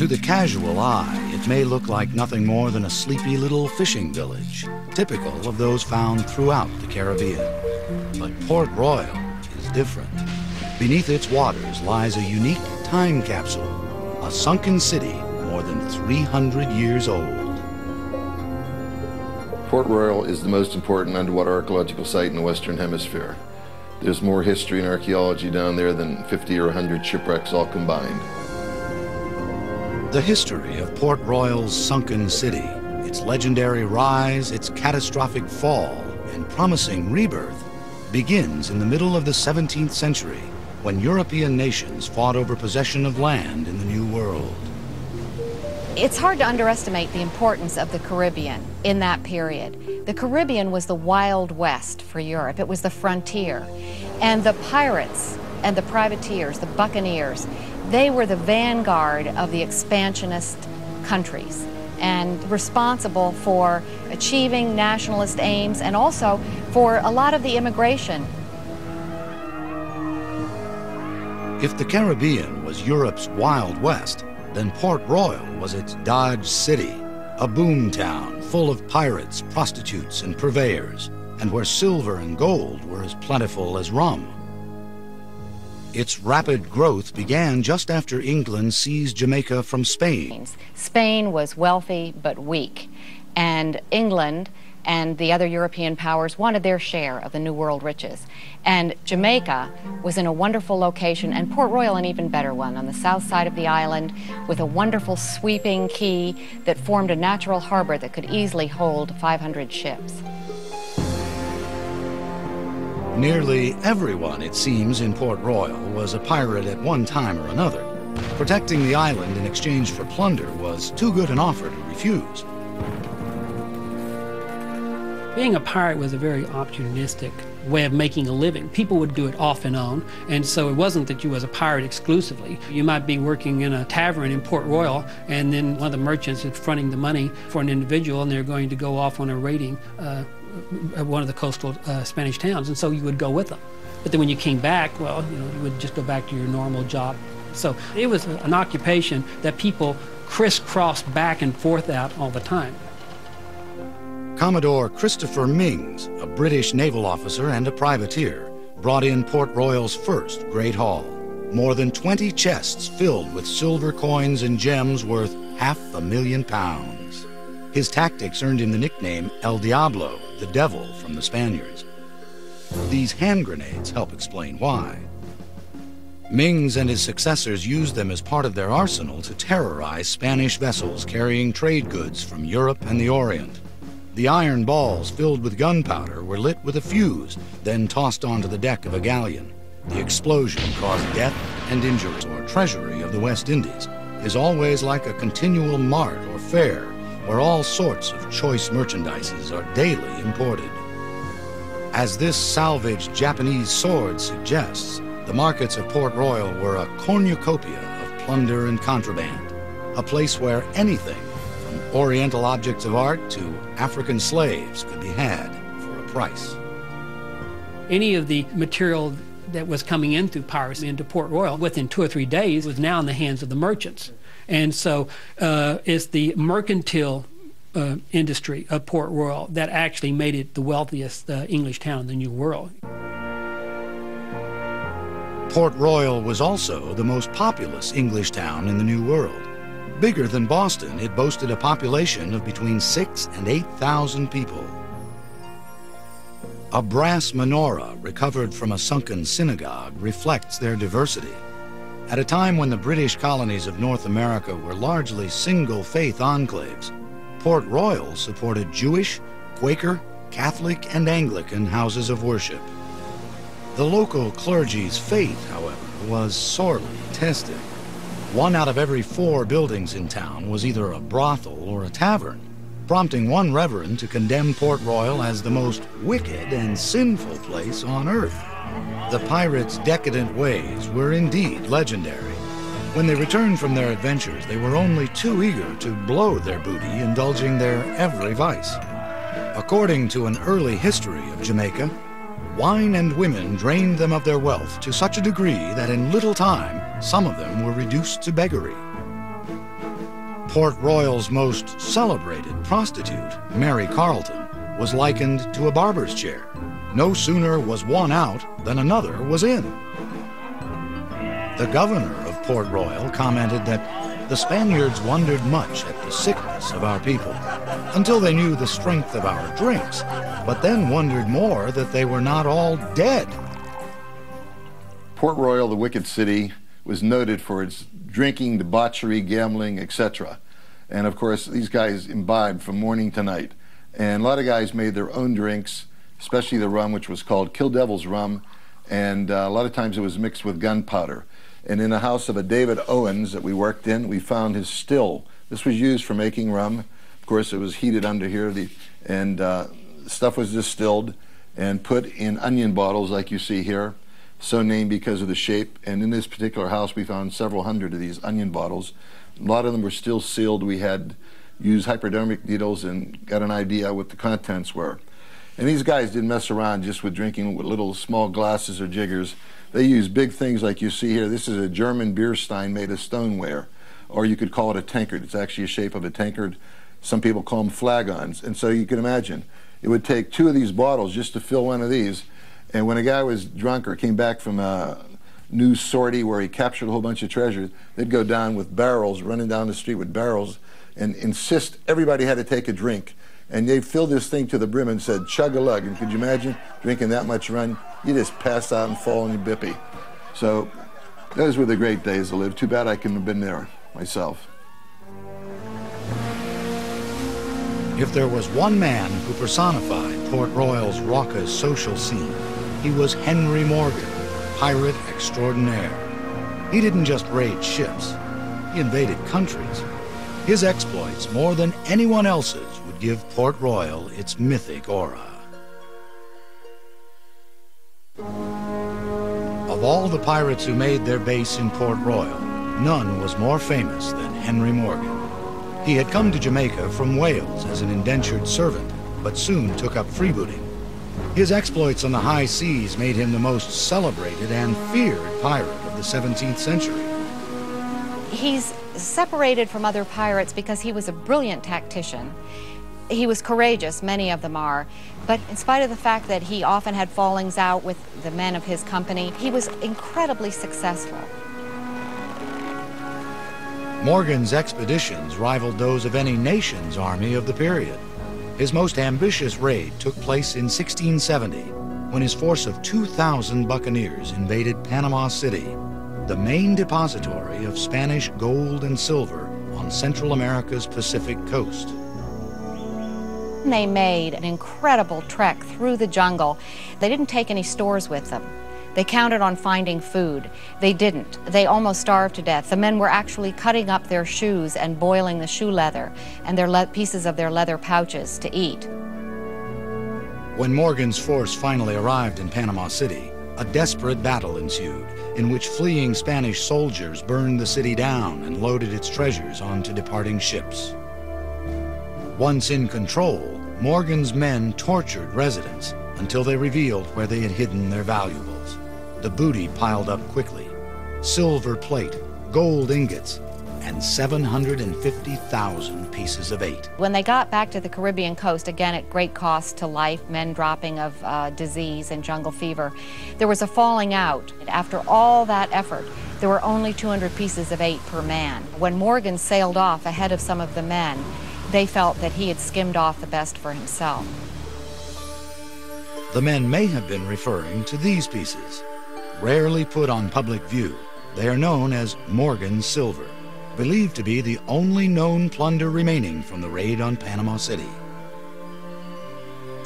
To the casual eye, it may look like nothing more than a sleepy little fishing village, typical of those found throughout the Caribbean. But Port Royal is different. Beneath its waters lies a unique time capsule, a sunken city more than 300 years old. Port Royal is the most important underwater archaeological site in the Western Hemisphere. There's more history and archaeology down there than 50 or 100 shipwrecks all combined. The history of Port Royal's sunken city, its legendary rise, its catastrophic fall, and promising rebirth, begins in the middle of the 17th century, when European nations fought over possession of land in the New World. It's hard to underestimate the importance of the Caribbean in that period. The Caribbean was the Wild West for Europe. It was the frontier. And the pirates and the privateers, the buccaneers, they were the vanguard of the expansionist countries and responsible for achieving nationalist aims and also for a lot of the immigration. If the Caribbean was Europe's Wild West, then Port Royal was its Dodge City, a boom town full of pirates, prostitutes, and purveyors, and where silver and gold were as plentiful as rum. Its rapid growth began just after England seized Jamaica from Spain. Spain was wealthy but weak, and England and the other European powers wanted their share of the New World riches. And Jamaica was in a wonderful location, and Port Royal an even better one, on the south side of the island, with a wonderful sweeping quay that formed a natural harbor that could easily hold 500 ships. Nearly everyone, it seems, in Port Royal was a pirate at one time or another. Protecting the island in exchange for plunder was too good an offer to refuse. Being a pirate was a very opportunistic way of making a living. People would do it off and on, and so it wasn't that you was a pirate exclusively. You might be working in a tavern in Port Royal, and then one of the merchants is fronting the money for an individual, and they're going to go off on a raiding at one of the coastal Spanish towns, and so you would go with them. But then when you came back, well, you would just go back to your normal job. So it was an occupation that people crisscrossed back and forth out all the time. Commodore Christopher Mings, a British naval officer and a privateer, brought in Port Royal's first Great Haul. More than 20 chests filled with silver coins and gems worth £500,000. His tactics earned him the nickname El Diablo, the devil from the Spaniards. These hand grenades help explain why. Mings and his successors used them as part of their arsenal to terrorize Spanish vessels carrying trade goods from Europe and the Orient. The iron balls filled with gunpowder were lit with a fuse, then tossed onto the deck of a galleon. The explosion caused death and injury. Or treasury of the West Indies is always like a continual mart or fair where all sorts of choice merchandises are daily imported. As this salvaged Japanese sword suggests, the markets of Port Royal were a cornucopia of plunder and contraband, a place where anything from Oriental objects of art to African slaves could be had for a price. Any of the material that was coming in through piracy into Port Royal within 2 or 3 days was now in the hands of the merchants. And so it's the mercantile industry of Port Royal that actually made it the wealthiest English town in the New World. Port Royal was also the most populous English town in the New World. Bigger than Boston, it boasted a population of between 6,000 and 8,000 people. A brass menorah recovered from a sunken synagogue reflects their diversity. At a time when the British colonies of North America were largely single-faith enclaves, Port Royal supported Jewish, Quaker, Catholic, and Anglican houses of worship. The local clergy's faith, however, was sorely tested. 1 out of every 4 buildings in town was either a brothel or a tavern, prompting one reverend to condemn Port Royal as the most wicked and sinful place on earth. The pirates' decadent ways were indeed legendary. When they returned from their adventures, they were only too eager to blow their booty, indulging their every vice. According to an early history of Jamaica, wine and women drained them of their wealth to such a degree that in little time, some of them were reduced to beggary. Port Royal's most celebrated prostitute, Mary Carleton, was likened to a barber's chair. No sooner was one out than another was in. The governor of Port Royal commented that the Spaniards wondered much at the sickness of our people, until they knew the strength of our drinks, but then wondered more that they were not all dead. Port Royal, the wicked city, was noted for its drinking, debauchery, gambling, etc. And of course, these guys imbibed from morning to night. And a lot of guys made their own drinks, especially the rum, which was called Kill Devil's rum. And a lot of times it was mixed with gunpowder. And in the house of a David Owens that we worked in, we found his still. This was used for making rum. Of course, it was heated under here, and stuff was distilled and put in onion bottles like you see here, so named because of the shape. And in this particular house, we found several hundred of these onion bottles. A lot of them were still sealed. We had used hypodermic needles and got an idea what the contents were. And these guys didn't mess around just with drinking with little small glasses or jiggers. They used big things like you see here. This is a German beer stein made of stoneware, or you could call it a tankard. It's actually a shape of a tankard. Some people call them flagons. And so you can imagine, it would take 2 of these bottles just to fill one of these. And when a guy was drunk or came back from a new sortie where he captured a whole bunch of treasure, they'd go down with barrels, running down the street with barrels, and insist everybody had to take a drink. And they filled this thing to the brim and said, chug-a-lug. And could you imagine drinking that much rum? You just pass out and fall on your bippy. So those were the great days to live. Too bad I couldn't have been there myself. If there was one man who personified Port Royal's raucous social scene, he was Henry Morgan, pirate extraordinaire. He didn't just raid ships, he invaded countries. His exploits, more than anyone else's, would give Port Royal its mythic aura. Of all the pirates who made their base in Port Royal, none was more famous than Henry Morgan. He had come to Jamaica from Wales as an indentured servant, but soon took up freebooting. His exploits on the high seas made him the most celebrated and feared pirate of the 17th century. He's separated from other pirates because he was a brilliant tactician. He was courageous, many of them are, but in spite of the fact that he often had fallings out with the men of his company, he was incredibly successful. Morgan's expeditions rivaled those of any nation's army of the period. His most ambitious raid took place in 1670, when his force of 2,000 buccaneers invaded Panama City, the main depository of Spanish gold and silver on Central America's Pacific coast. They made an incredible trek through the jungle. They didn't take any stores with them. They counted on finding food. They didn't. They almost starved to death. The men were actually cutting up their shoes and boiling the shoe leather and their pieces of their leather pouches to eat. When Morgan's force finally arrived in Panama City, a desperate battle ensued, in which fleeing Spanish soldiers burned the city down and loaded its treasures onto departing ships. Once in control, Morgan's men tortured residents until they revealed where they had hidden their valuables. The booty piled up quickly: silver plate, gold ingots, and 750,000 pieces of eight. When they got back to the Caribbean coast, again at great cost to life, men dropping of disease and jungle fever, there was a falling out. After all that effort, there were only 200 pieces of eight per man. When Morgan sailed off ahead of some of the men, they felt that he had skimmed off the best for himself. The men may have been referring to these pieces. Rarely put on public view, they are known as Morgan's silver, believed to be the only known plunder remaining from the raid on Panama City.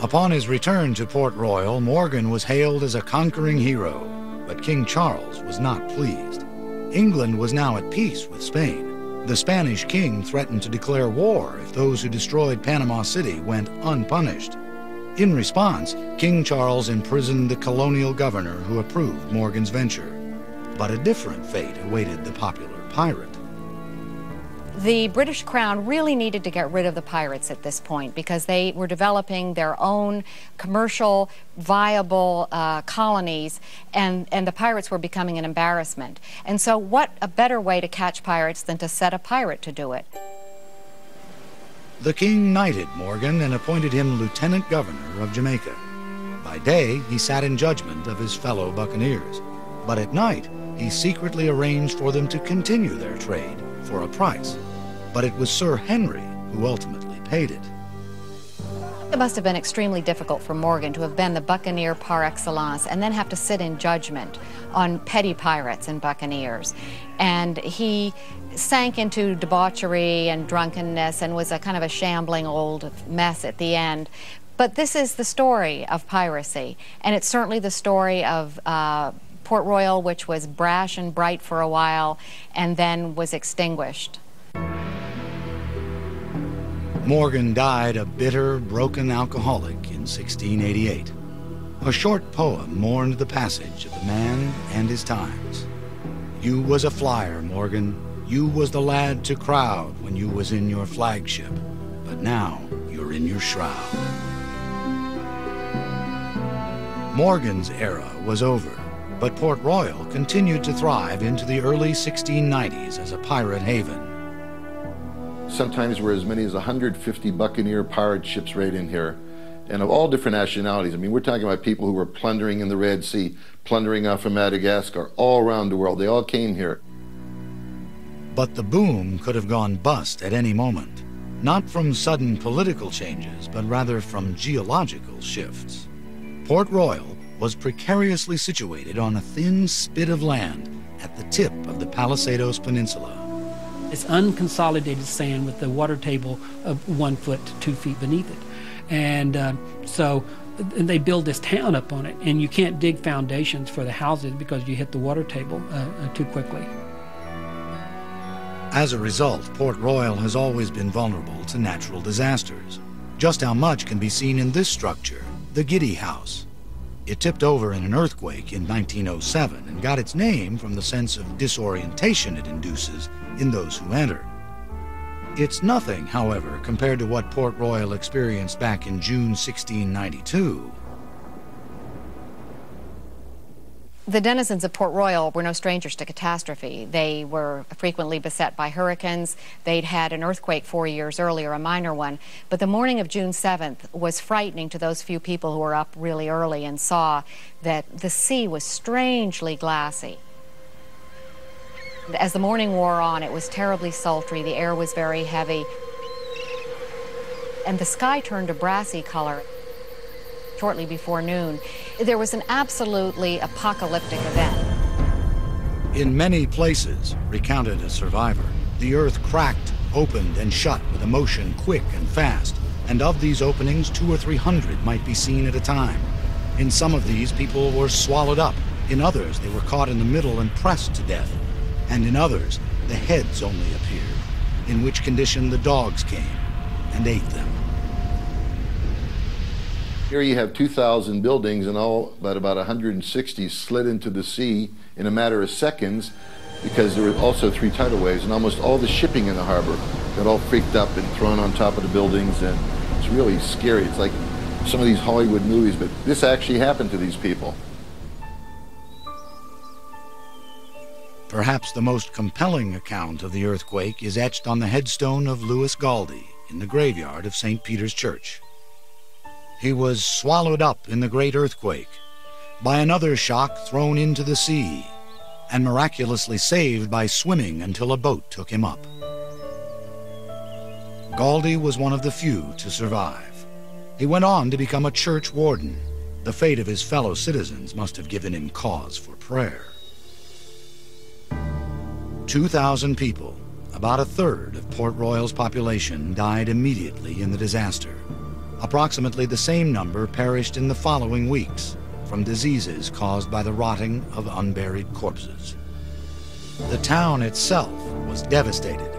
Upon his return to Port Royal, Morgan was hailed as a conquering hero, but King Charles was not pleased. England was now at peace with Spain. The Spanish king threatened to declare war if those who destroyed Panama City went unpunished. In response, King Charles imprisoned the colonial governor who approved Morgan's venture. But a different fate awaited the popular pirate. The British Crown really needed to get rid of the pirates at this point because they were developing their own commercial, viable colonies, and the pirates were becoming an embarrassment. And so what a better way to catch pirates than to set a pirate to do it? The king knighted Morgan and appointed him lieutenant governor of Jamaica. By day, he sat in judgment of his fellow buccaneers, but at night, he secretly arranged for them to continue their trade for a price. But it was Sir Henry who ultimately paid it. It must have been extremely difficult for Morgan to have been the buccaneer par excellence and then have to sit in judgment on petty pirates and buccaneers. And he sank into debauchery and drunkenness and was a kind of a shambling old mess at the end. But this is the story of piracy, and it's certainly the story of Port Royal, which was brash and bright for a while and then was extinguished. Morgan died a bitter, broken alcoholic in 1688. A short poem mourned the passage of the man and his times. You was a flyer, Morgan. You was the lad to crowd when you was in your flagship. But now you're in your shroud. Morgan's era was over, but Port Royal continued to thrive into the early 1690s as a pirate haven. Sometimes were as many as 150 buccaneer pirate ships right in here, and of all different nationalities. I mean, we're talking about people who were plundering in the Red Sea, plundering off of Madagascar, all around the world. They all came here. But the boom could have gone bust at any moment, not from sudden political changes, but rather from geological shifts. Port Royal was precariously situated on a thin spit of land at the tip of the Palisados Peninsula. It's unconsolidated sand with the water table of 1 foot to 2 feet beneath it. And so they build this town up on it, and you can't dig foundations for the houses because you hit the water table too quickly. As a result, Port Royal has always been vulnerable to natural disasters. Just how much can be seen in this structure, the Giddy House. It tipped over in an earthquake in 1907 and got its name from the sense of disorientation it induces in those who enter. It's nothing, however, compared to what Port Royal experienced back in June 1692. The denizens of Port Royal were no strangers to catastrophe. They were frequently beset by hurricanes. They'd had an earthquake 4 years earlier, a minor one. But the morning of June 7th was frightening to those few people who were up really early and saw that the sea was strangely glassy. As the morning wore on, it was terribly sultry. The air was very heavy. And the sky turned a brassy color. Shortly before noon, there was an absolutely apocalyptic event. In many places, recounted a survivor, the earth cracked, opened, and shut with a motion quick and fast, and of these openings, 200 or 300 might be seen at a time. In some of these, people were swallowed up. In others, they were caught in the middle and pressed to death. And in others, the heads only appeared, in which condition the dogs came and ate them. Here you have 2,000 buildings, and all but about 160 slid into the sea in a matter of seconds, because there were also 3 tidal waves, and almost all the shipping in the harbor got all freaked up and thrown on top of the buildings, and it's really scary. It's like some of these Hollywood movies, but this actually happened to these people. Perhaps the most compelling account of the earthquake is etched on the headstone of Louis Galdi in the graveyard of St. Peter's Church. He was swallowed up in the great earthquake, by another shock thrown into the sea, and miraculously saved by swimming until a boat took him up. Galdi was one of the few to survive. He went on to become a church warden. The fate of his fellow citizens must have given him cause for prayer. 2,000 people, about a third of Port Royal's population, died immediately in the disaster. Approximately the same number perished in the following weeks from diseases caused by the rotting of unburied corpses. The town itself was devastated.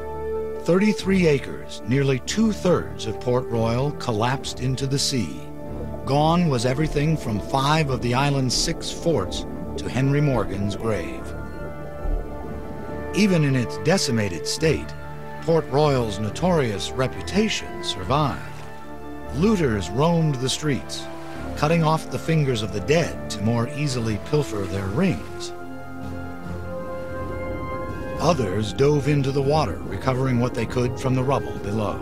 33 acres, nearly 2/3 of Port Royal, collapsed into the sea. Gone was everything from 5 of the island's 6 forts to Henry Morgan's grave. Even in its decimated state, Port Royal's notorious reputation survived. Looters roamed the streets, cutting off the fingers of the dead to more easily pilfer their rings. Others dove into the water, recovering what they could from the rubble below.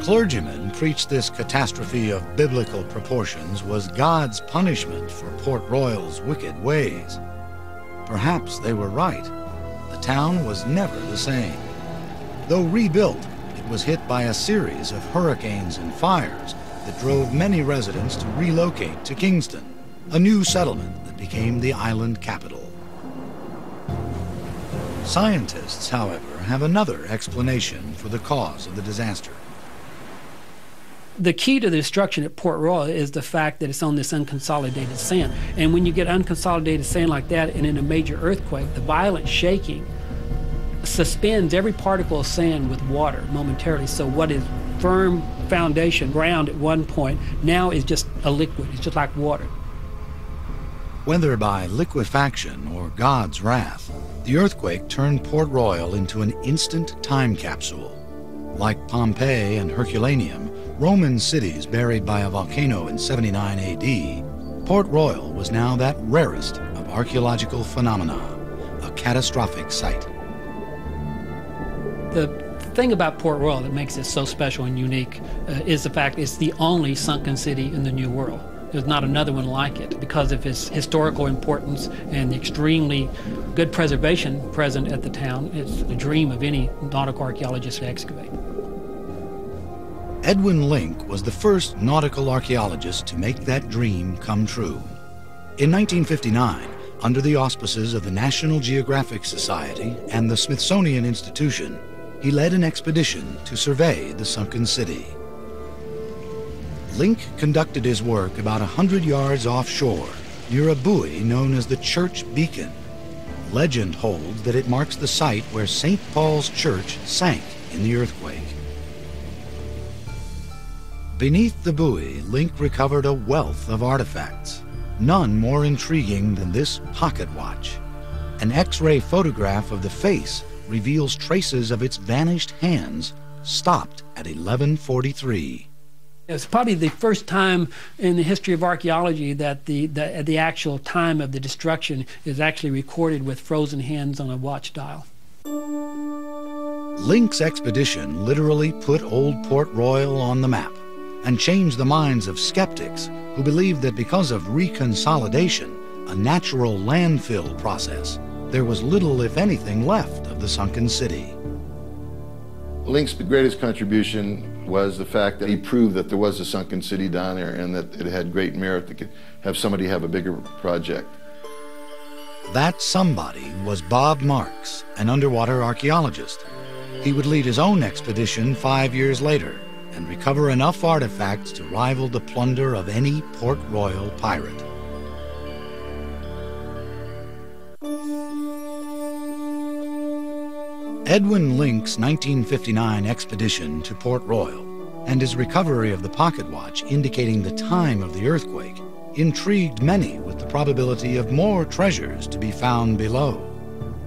Clergymen preached this catastrophe of biblical proportions was God's punishment for Port Royal's wicked ways. Perhaps they were right. The town was never the same. Though rebuilt, it was hit by a series of hurricanes and fires that drove many residents to relocate to Kingston, a new settlement that became the island capital. Scientists, however, have another explanation for the cause of the disaster. The key to the destruction at Port Royal is the fact that it's on this unconsolidated sand. And when you get unconsolidated sand like that and in a major earthquake, the violent shaking suspends every particle of sand with water momentarily. So what is firm foundation, ground at one point, now is just a liquid. It's just like water. Whether by liquefaction or God's wrath, the earthquake turned Port Royal into an instant time capsule. Like Pompeii and Herculaneum, Roman cities buried by a volcano in 79 AD, Port Royal was now that rarest of archaeological phenomena, a catastrophic site. The thing about Port Royal that makes it so special and unique is the fact it's the only sunken city in the New World. There's not another one like it because of its historical importance and the extremely good preservation present at the town. It's the dream of any nautical archaeologist to excavate. Edwin Link was the first nautical archaeologist to make that dream come true. In 1959, under the auspices of the National Geographic Society and the Smithsonian Institution, he led an expedition to survey the sunken city. Link conducted his work about 100 yards offshore, near a buoy known as the Church Beacon. Legend holds that it marks the site where St. Paul's Church sank in the earthquake. Beneath the buoy, Link recovered a wealth of artifacts, none more intriguing than this pocket watch. An X-ray photograph of the face reveals traces of its vanished hands, stopped at 1143. It's probably the first time in the history of archaeology that the actual time of the destruction is actually recorded with frozen hands on a watch dial. Link's expedition literally put old Port Royal on the map and changed the minds of skeptics who believed that because of reconsolidation, a natural landfill process, there was little, if anything, left of the sunken city. Link's greatest contribution was the fact that he proved that there was a sunken city down there and that it had great merit to have somebody have a bigger project. That somebody was Bob Marks, an underwater archaeologist. He would lead his own expedition 5 years later and recover enough artifacts to rival the plunder of any Port Royal pirate. Edwin Link's 1959 expedition to Port Royal and his recovery of the pocket watch indicating the time of the earthquake intrigued many with the probability of more treasures to be found below.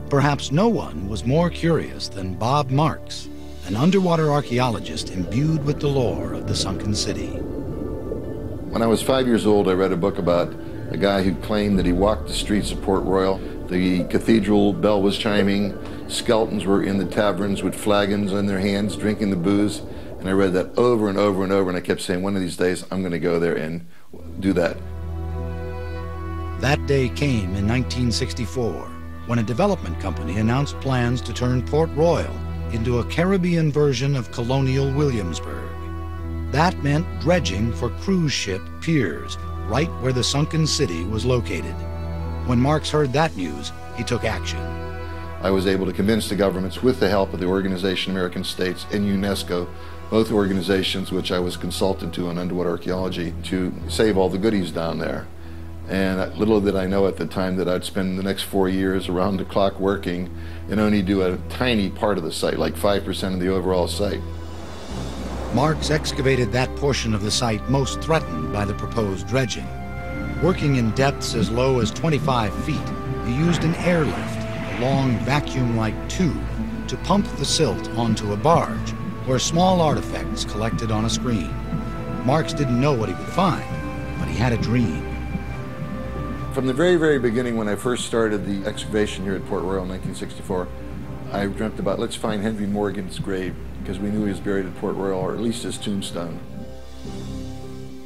Perhaps no one was more curious than Bob Marks, an underwater archaeologist imbued with the lore of the sunken city. When I was 5 years old, I read a book about a guy who claimed that he walked the streets of Port Royal. The cathedral bell was chiming, skeletons were in the taverns with flagons in their hands drinking the booze, and I read that over and over and over, and I kept saying, one of these days I'm going to go there and do that. That day came in 1964, when a development company announced plans to turn Port Royal into a Caribbean version of colonial Williamsburg. That meant dredging for cruise ship piers, right where the sunken city was located. When Marks heard that news, he took action. I was able to convince the governments, with the help of the Organization of American States and UNESCO, both organizations which I was consultant to on underwater archaeology, to save all the goodies down there. And little did I know at the time that I'd spend the next 4 years around the clock working and only do a tiny part of the site, like 5% of the overall site. Marks excavated that portion of the site most threatened by the proposed dredging. Working in depths as low as 25 feet, he used an airlift, a long vacuum-like tube, to pump the silt onto a barge, where small artifacts collected on a screen. Marks didn't know what he would find, but he had a dream. From the very, very beginning, when I first started the excavation here at Port Royal in 1964, I dreamt about, let's find Henry Morgan's grave because we knew he was buried at Port Royal, or at least his tombstone.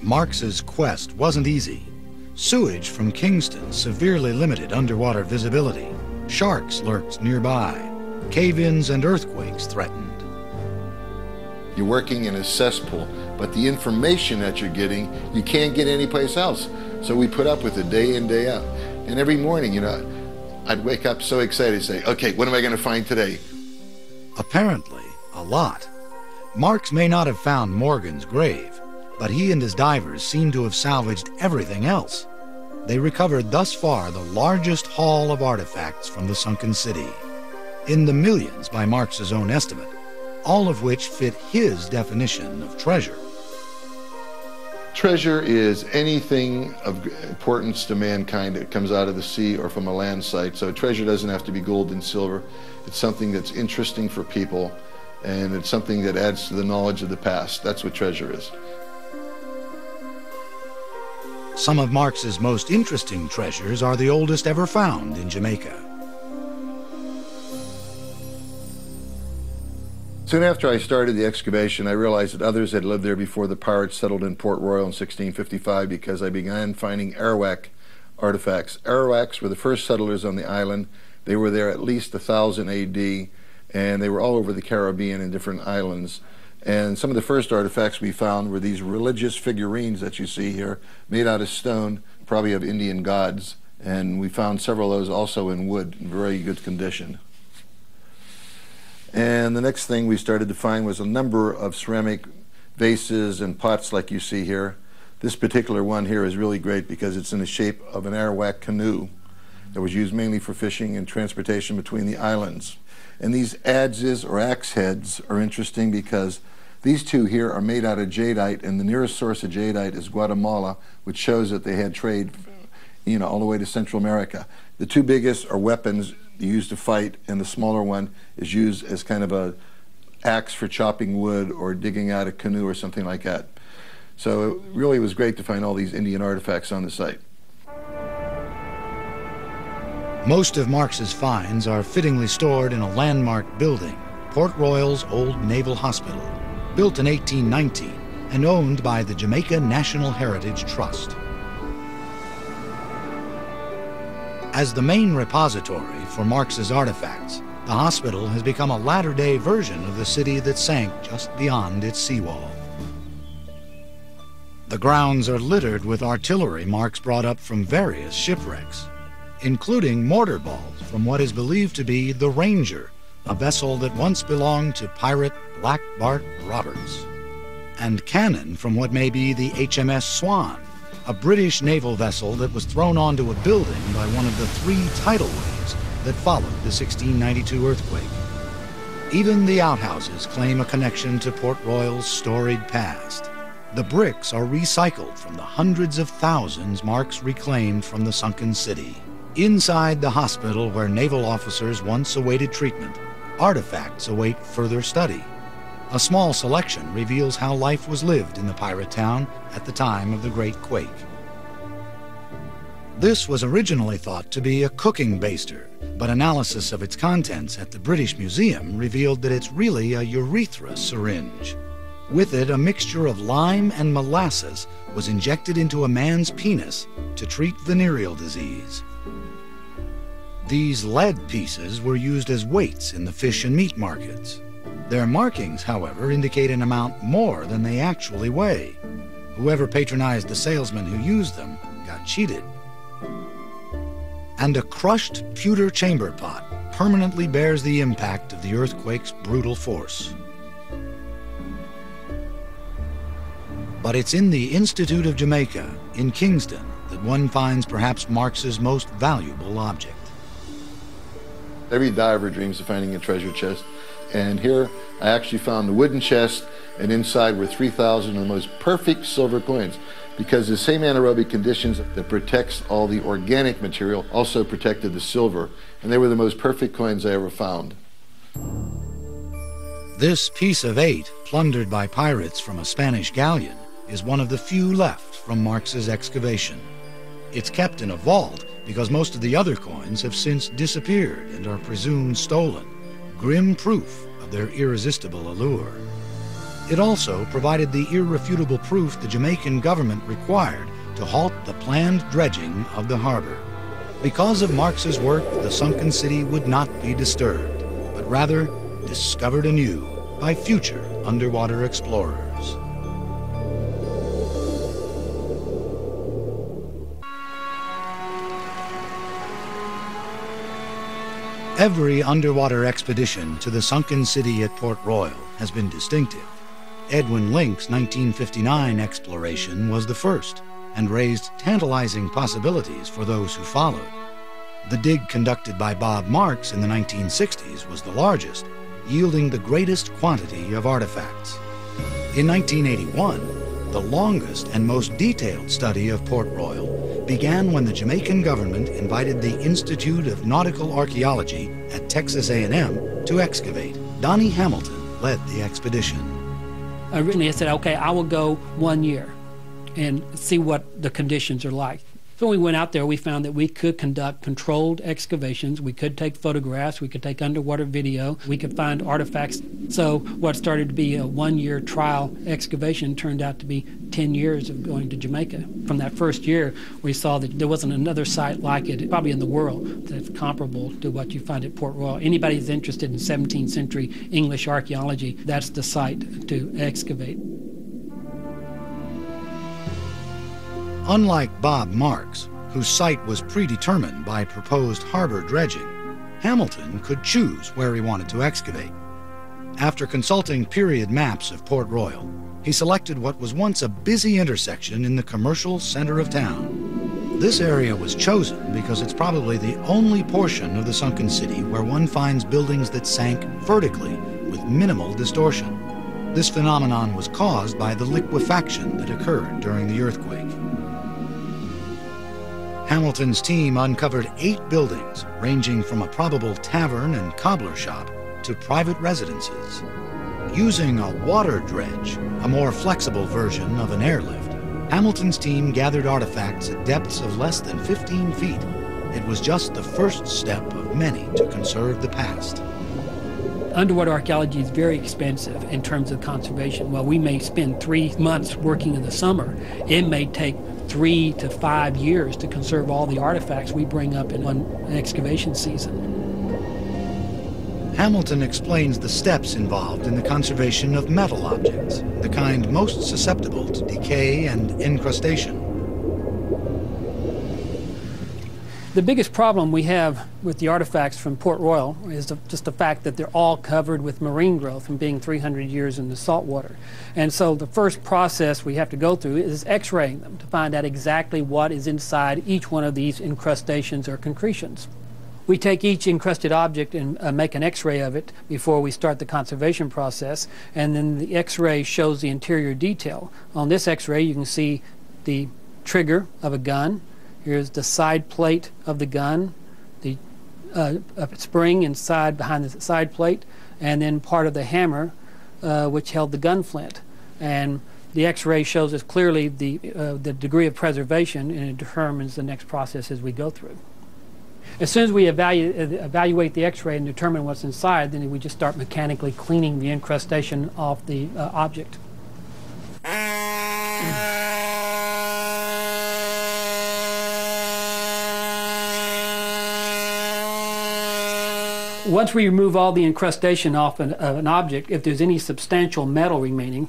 Marx's quest wasn't easy. Sewage from Kingston severely limited underwater visibility. Sharks lurked nearby. Cave-ins and earthquakes threatened. You're working in a cesspool, but the information that you're getting, you can't get anyplace else. So we put up with it day in, day out. And every morning, I'd wake up so excited to say, okay, what am I going to find today? Apparently, a lot. Marx may not have found Morgan's grave, but he and his divers seem to have salvaged everything else. They recovered thus far the largest haul of artifacts from the sunken city, in the millions by Marx's own estimate, all of which fit his definition of treasure. Treasure is anything of importance to mankind that comes out of the sea or from a land site. So treasure doesn't have to be gold and silver. It's something that's interesting for people, and it's something that adds to the knowledge of the past. That's what treasure is. Some of Marx's most interesting treasures are the oldest ever found in Jamaica. Soon after I started the excavation, I realized that others had lived there before the pirates settled in Port Royal in 1655, because I began finding Arawak artifacts. Arawaks were the first settlers on the island. They were there at least 1000 AD, and they were all over the Caribbean in different islands. And some of the first artifacts we found were these religious figurines that you see here, made out of stone, probably of Indian gods. And we found several of those also in wood, in very good condition. And the next thing we started to find was a number of ceramic vases and pots like you see here. This particular one here is really great because it's in the shape of an Arawak canoe that was used mainly for fishing and transportation between the islands. And these adzes or axe heads are interesting because these two here are made out of jadeite, and the nearest source of jadeite is Guatemala, which shows that they had trade, all the way to Central America. The two biggest are weapons used to fight, and the smaller one is used as kind of a axe for chopping wood or digging out a canoe or something like that. So it really was great to find all these Indian artifacts on the site. Most of Marx's finds are fittingly stored in a landmark building, Port Royal's old Naval Hospital, built in 1819 and owned by the Jamaica National Heritage Trust. As the main repository for Marx's artifacts, the hospital has become a latter-day version of the city that sank just beyond its seawall. The grounds are littered with artillery Marx brought up from various shipwrecks, including mortar balls from what is believed to be the Ranger, a vessel that once belonged to pirate Black Bart Roberts, and cannon from what may be the HMS Swan, a British naval vessel that was thrown onto a building by one of the 3 tidal waves that followed the 1692 earthquake. Even the outhouses claim a connection to Port Royal's storied past. The bricks are recycled from the hundreds of thousands Marx reclaimed from the sunken city. Inside the hospital where naval officers once awaited treatment, artifacts await further study. A small selection reveals how life was lived in the pirate town at the time of the Great Quake. This was originally thought to be a cooking baster, but analysis of its contents at the British Museum revealed that it's really a urethra syringe. With it, a mixture of lime and molasses was injected into a man's penis to treat venereal disease. These lead pieces were used as weights in the fish and meat markets. Their markings, however, indicate an amount more than they actually weigh. Whoever patronized the salesman who used them got cheated. And a crushed pewter chamber pot permanently bears the impact of the earthquake's brutal force. But it's in the Institute of Jamaica, in Kingston, that one finds perhaps Marx's most valuable object. Every diver dreams of finding a treasure chest. And here I actually found the wooden chest, and inside were 3,000 of the most perfect silver coins, because the same anaerobic conditions that protects all the organic material also protected the silver, and they were the most perfect coins I ever found. This piece of 8, plundered by pirates from a Spanish galleon, is one of the few left from Marx's excavation. It's kept in a vault because most of the other coins have since disappeared and are presumed stolen. Grim proof of their irresistible allure. It also provided the irrefutable proof the Jamaican government required to halt the planned dredging of the harbor. Because of Marx's work, the sunken city would not be disturbed, but rather discovered anew by future underwater explorers. Every underwater expedition to the sunken city at Port Royal has been distinctive. Edwin Link's 1959 exploration was the first and raised tantalizing possibilities for those who followed. The dig conducted by Bob Marks in the 1960s was the largest, yielding the greatest quantity of artifacts. In 1981, the longest and most detailed study of Port Royal began when the Jamaican government invited the Institute of Nautical Archaeology at Texas A&M to excavate. Donnie Hamilton led the expedition. Originally I said, okay, I will go 1 year and see what the conditions are like. So when we went out there, we found that we could conduct controlled excavations, we could take photographs, we could take underwater video, we could find artifacts. So what started to be a 1 year trial excavation turned out to be 10 years of going to Jamaica. From that first year, we saw that there wasn't another site like it, probably in the world, that's comparable to what you find at Port Royal. Anybody who's interested in 17th century English archaeology, that's the site to excavate. Unlike Bob Marks, whose site was predetermined by proposed harbor dredging, Hamilton could choose where he wanted to excavate. After consulting period maps of Port Royal, he selected what was once a busy intersection in the commercial center of town. This area was chosen because it's probably the only portion of the sunken city where one finds buildings that sank vertically with minimal distortion. This phenomenon was caused by the liquefaction that occurred during the earthquake. Hamilton's team uncovered 8 buildings, ranging from a probable tavern and cobbler shop to private residences. Using a water dredge, a more flexible version of an airlift, Hamilton's team gathered artifacts at depths of less than 15 feet. It was just the first step of many to conserve the past. Underwater archaeology is very expensive in terms of conservation. While we may spend 3 months working in the summer, it may take 3 to 5 years to conserve all the artifacts we bring up in one excavation season. Hamilton explains the steps involved in the conservation of metal objects, the kind most susceptible to decay and incrustation. The biggest problem we have with the artifacts from Port Royal is just the fact that they're all covered with marine growth from being 300 years in the salt water. And so the first process we have to go through is x-raying them to find out exactly what is inside each one of these incrustations or concretions. We take each encrusted object and make an x-ray of it before we start the conservation process, and then the x-ray shows the interior detail. On this x-ray you can see the trigger of a gun. Here's the side plate of the gun, the spring inside behind the side plate, and then part of the hammer which held the gun flint. And the x-ray shows us clearly the degree of preservation, and it determines the next process as we go through. As soon as we evaluate the x-ray and determine what's inside, then we just start mechanically cleaning the incrustation off the object. Once we remove all the incrustation off of an object, if there's any substantial metal remaining,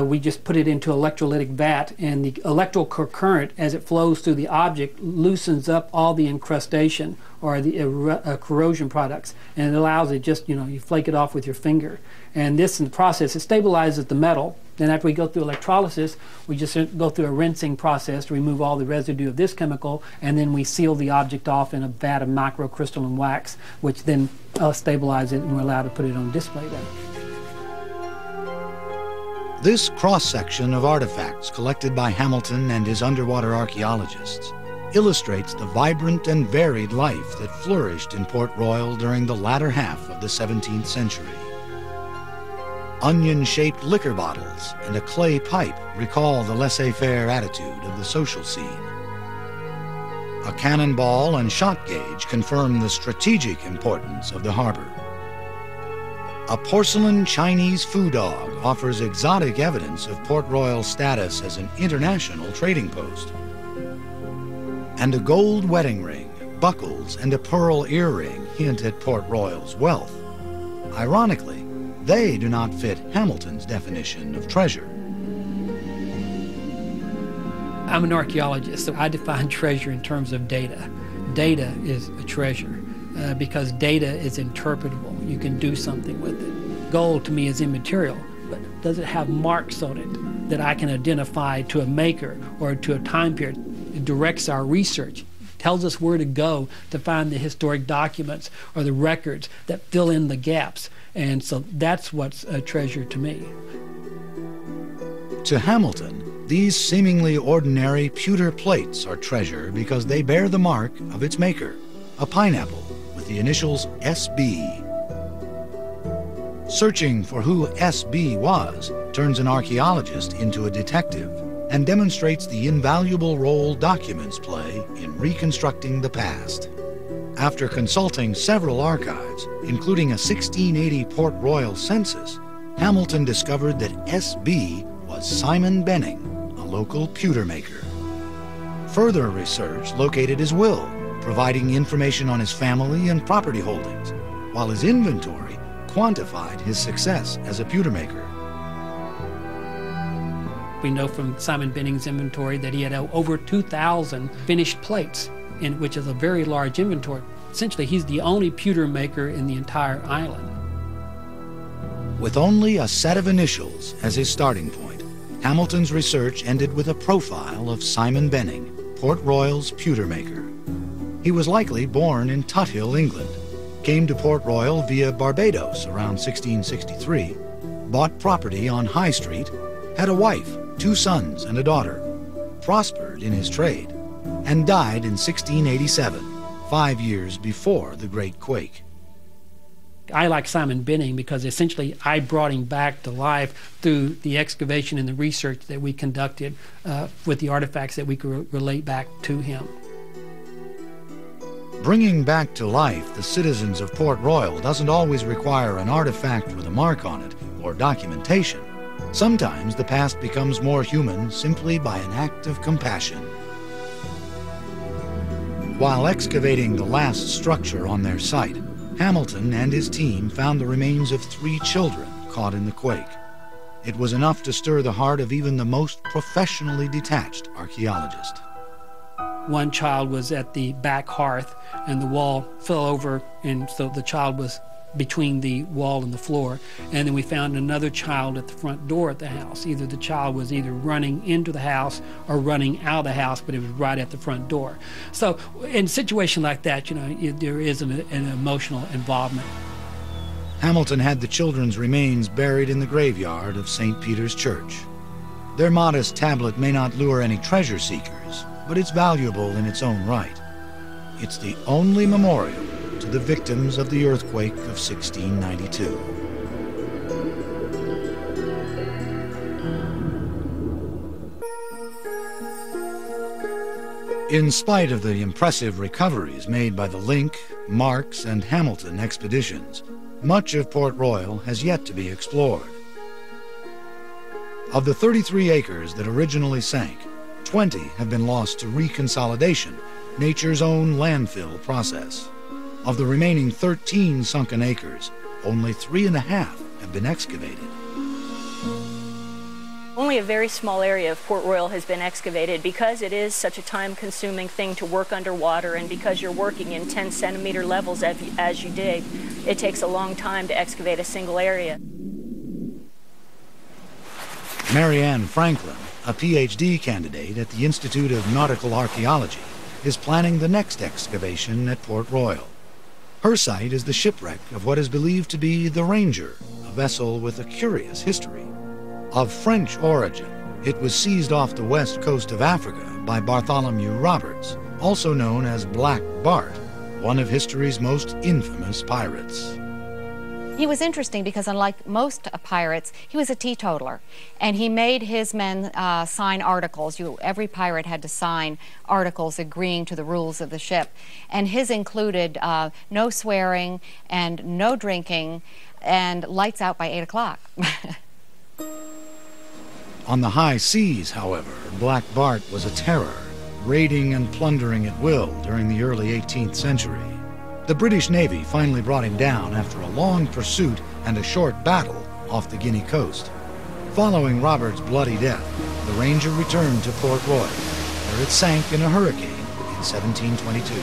we just put it into electrolytic vat, and the electrical current, as it flows through the object, loosens up all the incrustation or the corrosion products, and it allows it just, you flake it off with your finger. And this, in the process, it stabilizes the metal. Then after we go through electrolysis, we just go through a rinsing process to remove all the residue of this chemical, and then we seal the object off in a vat of microcrystalline wax, which then stabilizes it, and we're allowed to put it on display then. This cross-section of artifacts collected by Hamilton and his underwater archaeologists illustrates the vibrant and varied life that flourished in Port Royal during the latter half of the 17th century. Onion-shaped liquor bottles and a clay pipe recall the laissez-faire attitude of the social scene. A cannonball and shot gauge confirm the strategic importance of the harbor. A porcelain Chinese foo dog offers exotic evidence of Port Royal's status as an international trading post. And a gold wedding ring, buckles, and a pearl earring hint at Port Royal's wealth. Ironically, they do not fit Hamilton's definition of treasure. I'm an archaeologist, so I define treasure in terms of data. Data is a treasure because data is interpretable. You can do something with it. Gold to me is immaterial, but does it have marks on it that I can identify to a maker or to a time period? It directs our research, tells us where to go to find the historic documents or the records that fill in the gaps. And so that's what's a treasure to me. To Hamilton, these seemingly ordinary pewter plates are treasure because they bear the mark of its maker, a pineapple with the initials SB. Searching for who SB was turns an archaeologist into a detective and demonstrates the invaluable role documents play in reconstructing the past. After consulting several archives, including a 1680 Port Royal census, Hamilton discovered that SB was Simon Benning, a local pewter maker. Further research located his will, providing information on his family and property holdings, while his inventory quantified his success as a pewter maker. We know from Simon Benning's inventory that he had over 2,000 finished plates, which is a very large inventory. Essentially, he's the only pewter maker in the entire island. With only a set of initials as his starting point, Hamilton's research ended with a profile of Simon Benning, Port Royal's pewter maker. He was likely born in Tuthill, England, came to Port Royal via Barbados around 1663, bought property on High Street, had a wife, 2 sons, and a daughter, prospered in his trade, and died in 1687, 5 years before the Great Quake. I like Simon Benning because essentially I brought him back to life through the excavation and the research that we conducted with the artifacts that we could relate back to him. Bringing back to life the citizens of Port Royal doesn't always require an artifact with a mark on it or documentation. Sometimes the past becomes more human simply by an act of compassion. While excavating the last structure on their site, Hamilton and his team found the remains of 3 children caught in the quake. It was enough to stir the heart of even the most professionally detached archaeologist. One child was at the back hearth and the wall fell over, and so the child was between the wall and the floor. And then we found another child at the front door at the house. Either the child was either running into the house or running out of the house, but it was right at the front door. So in a situation like that, there is an emotional involvement. Hamilton had the children's remains buried in the graveyard of St. Peter's Church. Their modest tablet may not lure any treasure seekers, but it's valuable in its own right. It's the only memorial to the victims of the earthquake of 1692. In spite of the impressive recoveries made by the Link, Marks, and Hamilton expeditions, much of Port Royal has yet to be explored. Of the 33 acres that originally sank, 20 have been lost to reconsolidation, nature's own landfill process. Of the remaining 13 sunken acres, only 3.5 have been excavated. Only a very small area of Port Royal has been excavated because it is such a time-consuming thing to work underwater, and because you're working in 10-centimeter levels as you dig, it takes a long time to excavate a single area. Marianne Franklin, a PhD candidate at the Institute of Nautical Archaeology, is planning the next excavation at Port Royal. Her site is the shipwreck of what is believed to be the Ranger, a vessel with a curious history. Of French origin, it was seized off the west coast of Africa by Bartholomew Roberts, also known as Black Bart, one of history's most infamous pirates. He was interesting because, unlike most pirates, he was a teetotaler, and he made his men sign articles. Every pirate had to sign articles agreeing to the rules of the ship, and his included no swearing and no drinking, and lights out by 8 o'clock. On the high seas, however, Black Bart was a terror, raiding and plundering at will during the early 18th century. The British Navy finally brought him down after a long pursuit and a short battle off the Guinea coast. Following Robert's bloody death, the Ranger returned to Port Royal, where it sank in a hurricane in 1722.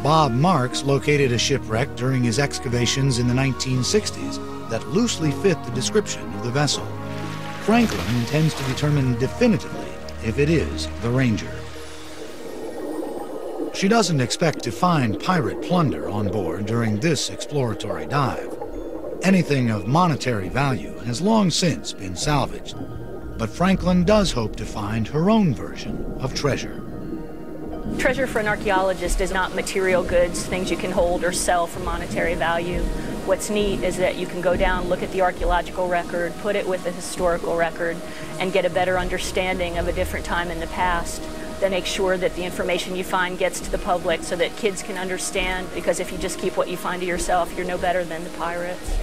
Bob Marks located a shipwreck during his excavations in the 1960s that loosely fit the description of the vessel. Franklin intends to determine definitively if it is the Ranger. She doesn't expect to find pirate plunder on board during this exploratory dive. Anything of monetary value has long since been salvaged, but Franklin does hope to find her own version of treasure. Treasure for an archaeologist is not material goods, things you can hold or sell for monetary value. What's neat is that you can go down, look at the archaeological record, put it with the historical record, and get a better understanding of a different time in the past. Then make sure that the information you find gets to the public so that kids can understand, because if you just keep what you find to yourself, you're no better than the pirates.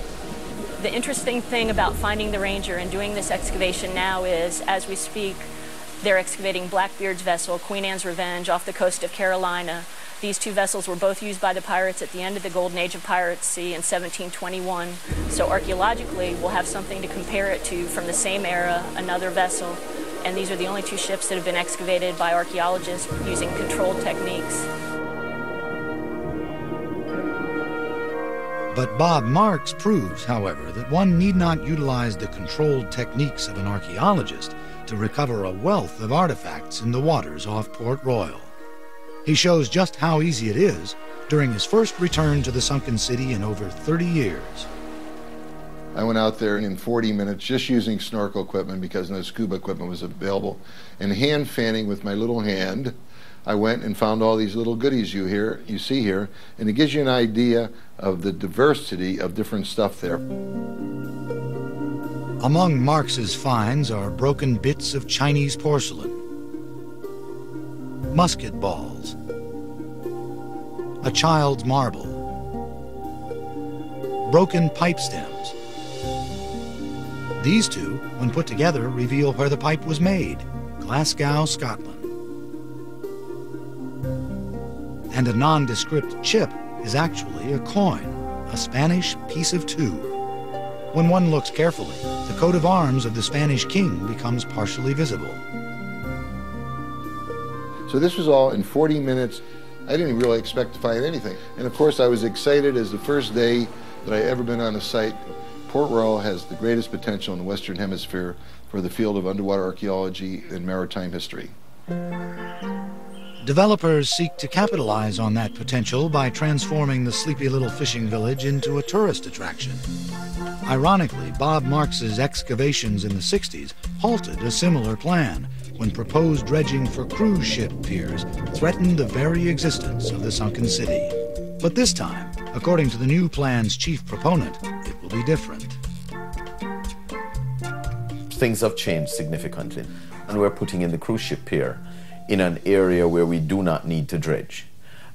The interesting thing about finding the Ranger and doing this excavation now is, as we speak, they're excavating Blackbeard's vessel, Queen Anne's Revenge, off the coast of Carolina. These two vessels were both used by the pirates at the end of the Golden Age of piracy in 1721. So archaeologically, we'll have something to compare it to from the same era, another vessel. And these are the only two ships that have been excavated by archaeologists using controlled techniques. But Bob Marks proves, however, that one need not utilize the controlled techniques of an archaeologist to recover a wealth of artifacts in the waters off Port Royal. He shows just how easy it is during his first return to the sunken city in over 30 years. I went out there in 40 minutes just using snorkel equipment because no scuba equipment was available, and hand fanning with my little hand. I went and found all these little goodies you see here, and it gives you an idea of the diversity of different stuff there. Among Marks's finds are broken bits of Chinese porcelain, musket balls, a child's marble, broken pipe stems. These two, when put together, reveal where the pipe was made, Glasgow, Scotland. And a nondescript chip is actually a coin, a Spanish piece of 2. When one looks carefully, the coat of arms of the Spanish king becomes partially visible. So this was all in 40 minutes. I didn't really expect to find anything. And of course I was excited as the first day that I ever been on a site. Port Royal has the greatest potential in the Western Hemisphere for the field of underwater archaeology and maritime history. Developers seek to capitalize on that potential by transforming the sleepy little fishing village into a tourist attraction. Ironically, Bob Marks's excavations in the 60s halted a similar plan when proposed dredging for cruise ship piers threatened the very existence of the sunken city. But this time, according to the new plan's chief proponent, it will be different. Things have changed significantly, and we're putting in the cruise ship pier in an area where we do not need to dredge.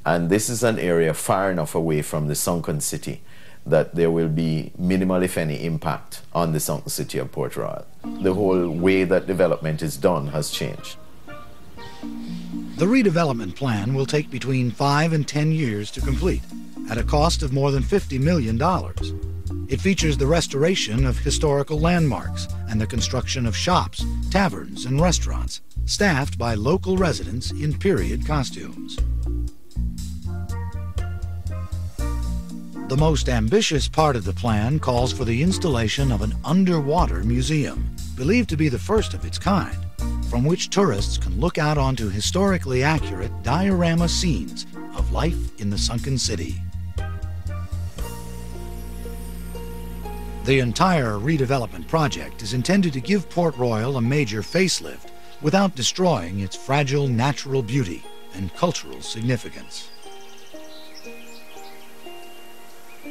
And this is an area far enough away from the sunken city that there will be minimal, if any, impact on the sunken city of Port Royal. The whole way that development is done has changed. The redevelopment plan will take between 5 and 10 years to complete, at a cost of more than $50 million. It features the restoration of historical landmarks and the construction of shops, taverns, and restaurants, staffed by local residents in period costumes. The most ambitious part of the plan calls for the installation of an underwater museum, believed to be the first of its kind, from which tourists can look out onto historically accurate diorama scenes of life in the sunken city. The entire redevelopment project is intended to give Port Royal a major facelift without destroying its fragile natural beauty and cultural significance.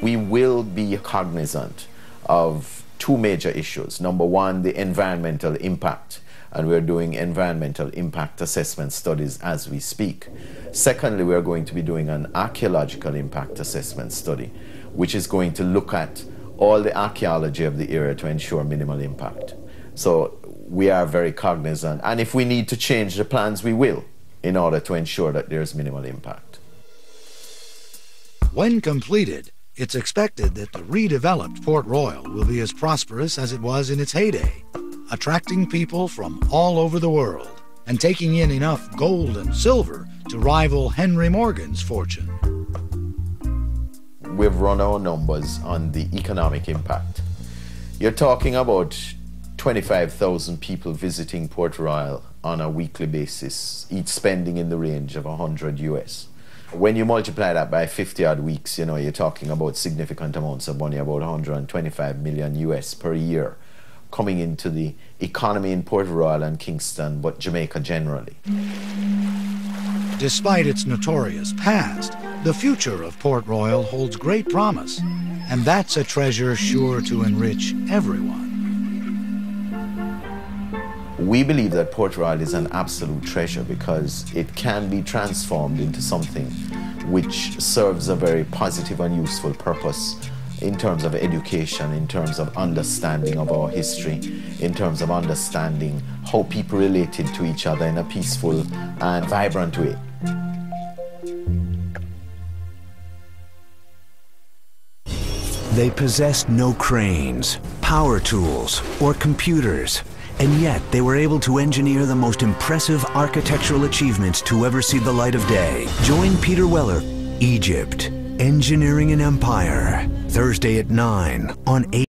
We will be cognizant of two major issues. Number one, the environmental impact, and we're doing environmental impact assessment studies as we speak. Secondly, we're going to be doing an archaeological impact assessment study, which is going to look at all the archaeology of the area to ensure minimal impact. So we are very cognizant, and if we need to change the plans, we will, in order to ensure that there's minimal impact. When completed, it's expected that the redeveloped Port Royal will be as prosperous as it was in its heyday, attracting people from all over the world and taking in enough gold and silver to rival Henry Morgan's fortune. We've run our numbers on the economic impact. You're talking about 25,000 people visiting Port Royal on a weekly basis, each spending in the range of 100 US. When you multiply that by 50 odd weeks, you know, you're talking about significant amounts of money, about 125 million US per year, coming into the economy in Port Royal and Kingston, but Jamaica generally. Despite its notorious past, the future of Port Royal holds great promise, and that's a treasure sure to enrich everyone. We believe that Port Royal is an absolute treasure because it can be transformed into something which serves a very positive and useful purpose in terms of education, in terms of understanding of our history, in terms of understanding how people related to each other in a peaceful and vibrant way. They possessed no cranes, power tools, or computers, and yet they were able to engineer the most impressive architectural achievements to ever see the light of day. Join Peter Weller, Egypt, Engineering an Empire, Thursday at 9 on 8.